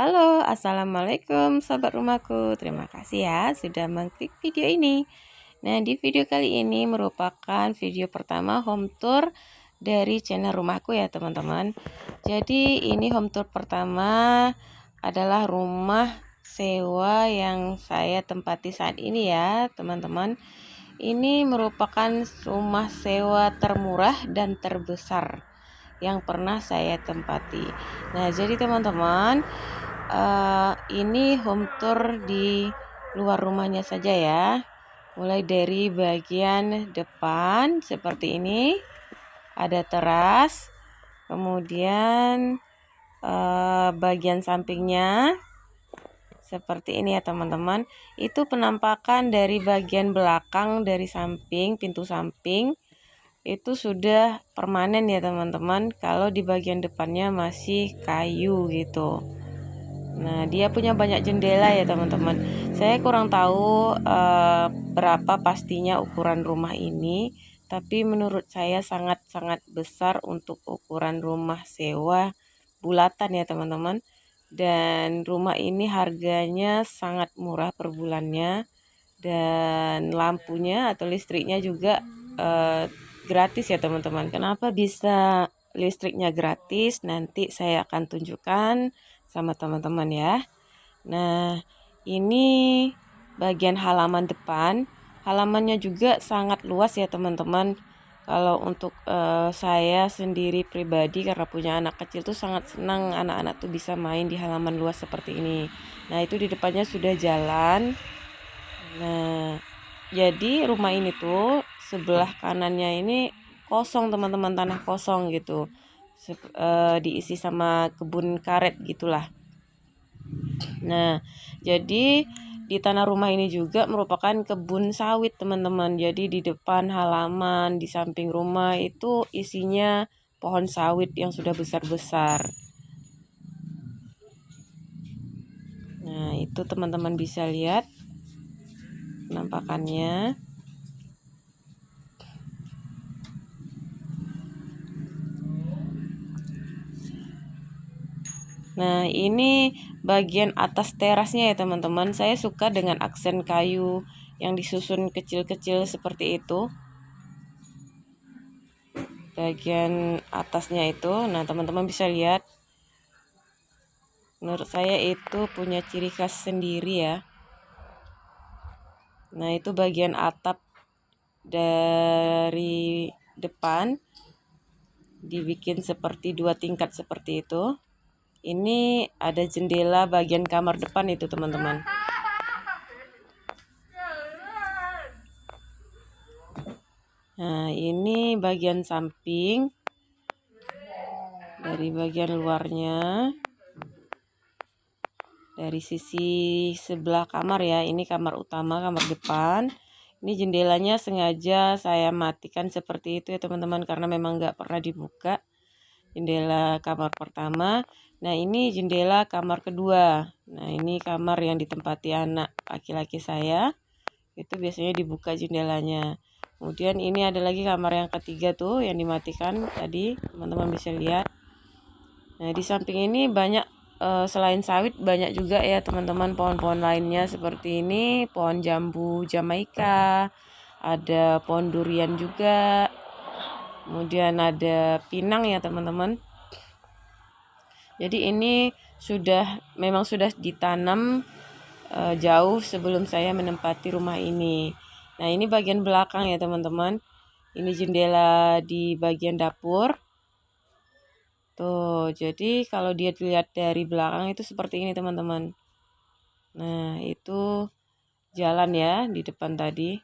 Halo, assalamualaikum sahabat rumahku. Terima kasih ya sudah mengklik video ini. Nah, di video kali ini merupakan video pertama home tour dari channel rumahku ya teman-teman. Jadi ini home tour pertama adalah rumah sewa yang saya tempati saat ini ya teman-teman. Ini merupakan rumah sewa termurah dan terbesar yang pernah saya tempati. Nah, jadi teman-teman, ini home tour di luar rumahnya saja ya. Mulai dari bagian depan seperti ini, ada teras. Kemudian bagian sampingnya seperti ini ya teman-teman. Itu penampakan dari bagian belakang dari samping, pintu samping. Itu sudah permanen ya teman-teman. Kalau di bagian depannya masih kayu gitu. Nah, dia punya banyak jendela ya teman-teman. Saya kurang tahu berapa pastinya ukuran rumah ini, tapi menurut saya sangat-sangat besar untuk ukuran rumah sewa bulatan ya teman-teman. Dan rumah ini harganya sangat murah per bulannya, dan lampunya atau listriknya juga gratis ya teman-teman. Kenapa bisa listriknya gratis? Nanti saya akan tunjukkan sama teman-teman ya. Nah, ini bagian halaman depan. Halamannya juga sangat luas ya teman-teman. Kalau untuk saya sendiri pribadi karena punya anak kecil tuh sangat senang anak-anak tuh bisa main di halaman luas seperti ini. Nah, itu di depannya sudah jalan. Nah, jadi rumah ini tuh sebelah kanannya ini kosong teman-teman, tanah kosong gitu. Diisi sama kebun karet gitulah. Nah, jadi di tanah rumah ini juga merupakan kebun sawit teman-teman. Jadi di depan halaman, di samping rumah itu isinya pohon sawit yang sudah besar-besar. Nah, itu teman-teman bisa lihat penampakannya. Nah, ini bagian atas terasnya ya teman-teman. Saya suka dengan aksen kayu yang disusun kecil-kecil seperti itu. Bagian atasnya itu, nah teman-teman bisa lihat. Menurut saya itu punya ciri khas sendiri ya. Nah, itu bagian atap dari depan dibikin seperti 2 tingkat seperti itu. Ini ada jendela bagian kamar depan itu teman-teman. Nah, ini bagian samping dari bagian luarnya. Dari sisi sebelah kamar ya, ini kamar utama, kamar depan. Ini jendelanya sengaja saya matikan seperti itu ya teman-teman, karena memang nggak pernah dibuka. Jendela kamar pertama. Nah, ini jendela kamar kedua. Nah, ini kamar yang ditempati anak laki-laki saya. Itu biasanya dibuka jendelanya. Kemudian ini ada lagi kamar yang ketiga tuh yang dimatikan tadi, teman-teman bisa lihat. Nah, di samping ini banyak selain sawit banyak juga ya teman-teman pohon-pohon lainnya seperti ini, pohon jambu Jamaika, ada pohon durian juga. Kemudian ada pinang ya teman-teman. Jadi ini memang sudah ditanam jauh sebelum saya menempati rumah ini. Nah, ini bagian belakang ya teman-teman. Ini jendela di bagian dapur. Tuh, jadi kalau dia dilihat dari belakang itu seperti ini teman-teman. Nah, itu jalan ya di depan tadi.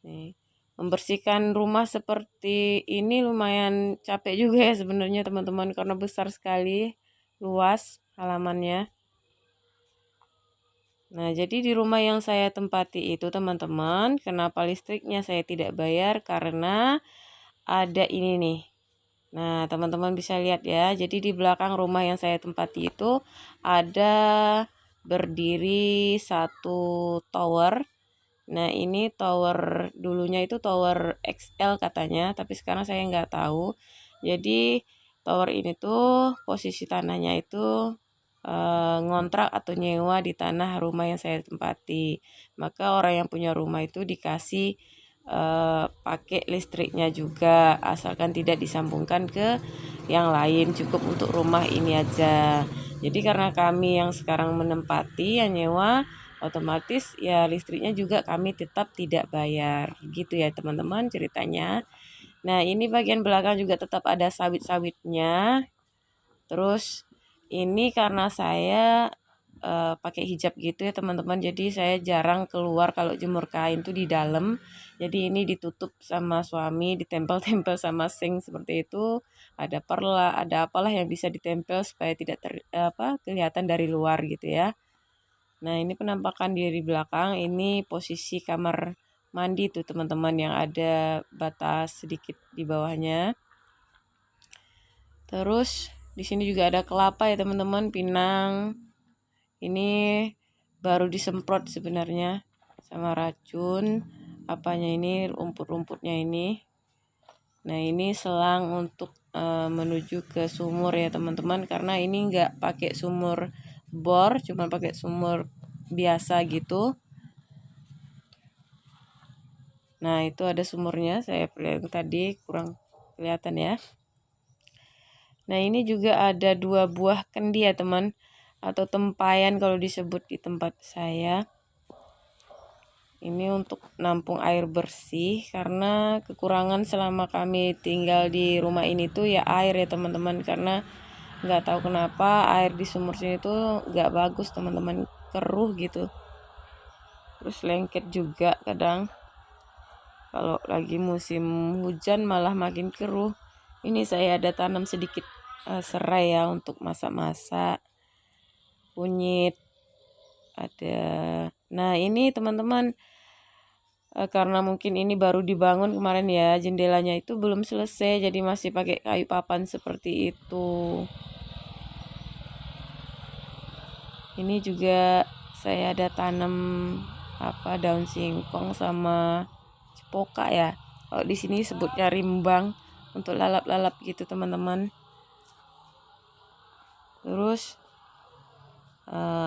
Nih, membersihkan rumah seperti ini lumayan capek juga ya sebenarnya teman-teman, karena besar sekali, luas halamannya. Nah, jadi di rumah yang saya tempati itu teman-teman, kenapa listriknya saya tidak bayar? Karena ada ini nih. Nah, teman-teman bisa lihat ya. Jadi di belakang rumah yang saya tempati itu ada berdiri satu tower. Nah, ini tower dulunya itu tower XL katanya, tapi sekarang saya nggak tahu. Jadi tower ini tuh posisi tanahnya itu ngontrak atau nyewa di tanah rumah yang saya tempati. Maka orang yang punya rumah itu dikasih pakai listriknya juga, asalkan tidak disambungkan ke yang lain, cukup untuk rumah ini aja. Jadi karena kami yang sekarang menempati yang nyewa, otomatis ya listriknya juga kami tetap tidak bayar gitu ya teman-teman ceritanya. Nah ini bagian belakang juga tetap ada sawit-sawitnya. Terus ini karena saya pakai hijab gitu ya teman-teman, jadi saya jarang keluar kalau jemur kain tuh di dalam. Jadi ini ditutup sama suami, ditempel-tempel sama sink seperti itu. Ada perla, ada apalah yang bisa ditempel supaya tidak kelihatan dari luar gitu ya. Nah ini penampakan di belakang, ini posisi kamar mandi tuh teman-teman yang ada batas sedikit di bawahnya. Terus di sini juga ada kelapa ya teman-teman, pinang. Ini baru disemprot sebenarnya sama racun apanya ini, rumput-rumputnya ini. Nah ini selang untuk menuju ke sumur ya teman-teman, karena ini nggak pakai sumur bor, cuma pakai sumur biasa gitu. Nah itu ada sumurnya, saya perlihatkan tadi kurang kelihatan ya. Nah ini juga ada 2 buah kendi ya teman, atau tempayan kalau disebut di tempat saya. Ini untuk nampung air bersih, karena kekurangan selama kami tinggal di rumah ini tuh ya air ya teman-teman, karena nggak tahu kenapa air di sumur sini tuh nggak bagus teman-teman, keruh gitu. Terus lengket juga kadang, kalau lagi musim hujan malah makin keruh. Ini saya ada tanam sedikit serai ya untuk masak-masak, kunyit ada. Nah ini teman-teman, karena mungkin ini baru dibangun kemarin ya, jendelanya itu belum selesai, jadi masih pakai kayu papan seperti itu. Ini juga saya ada tanam daun singkong sama cipoka ya, kalau di sini sebutnya rimbang, untuk lalap-lalap gitu teman-teman. Terus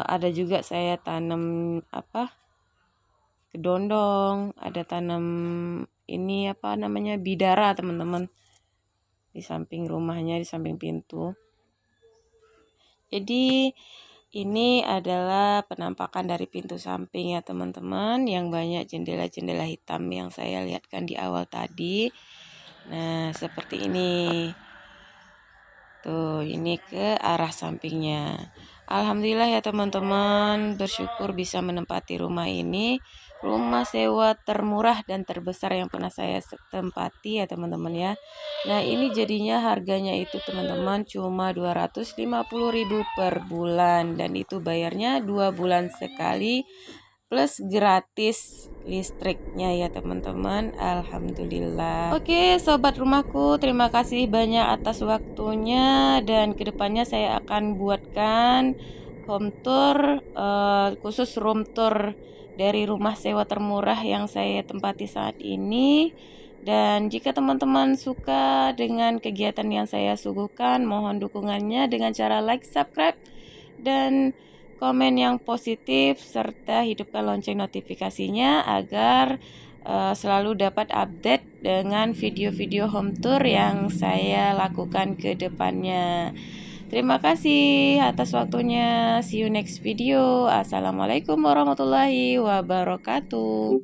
ada juga saya tanam kedondong, ada tanam ini bidara teman-teman, di samping rumahnya, di samping pintu. Jadi ini adalah penampakan dari pintu samping ya teman-teman, yang banyak jendela-jendela hitam yang saya lihatkan di awal tadi. Nah seperti ini tuh, ini ke arah sampingnya. Alhamdulillah ya teman-teman, bersyukur bisa menempati rumah ini. Rumah sewa termurah dan terbesar yang pernah saya tempati ya teman-teman ya. Nah ini jadinya harganya itu teman-teman cuma 250.000 per bulan, dan itu bayarnya 2 bulan sekali plus gratis listriknya ya teman-teman. Alhamdulillah. Oke sobat rumahku, terima kasih banyak atas waktunya, dan kedepannya saya akan buatkan home tour, khusus room tour dari rumah sewa termurah yang saya tempati saat ini. Dan jika teman-teman suka dengan kegiatan yang saya suguhkan, mohon dukungannya dengan cara like, subscribe, dan komen yang positif, serta hidupkan lonceng notifikasinya agar selalu dapat update dengan video-video home tour yang saya lakukan ke depannya. Terima kasih atas waktunya. See you next video. Assalamualaikum warahmatullahi wabarakatuh.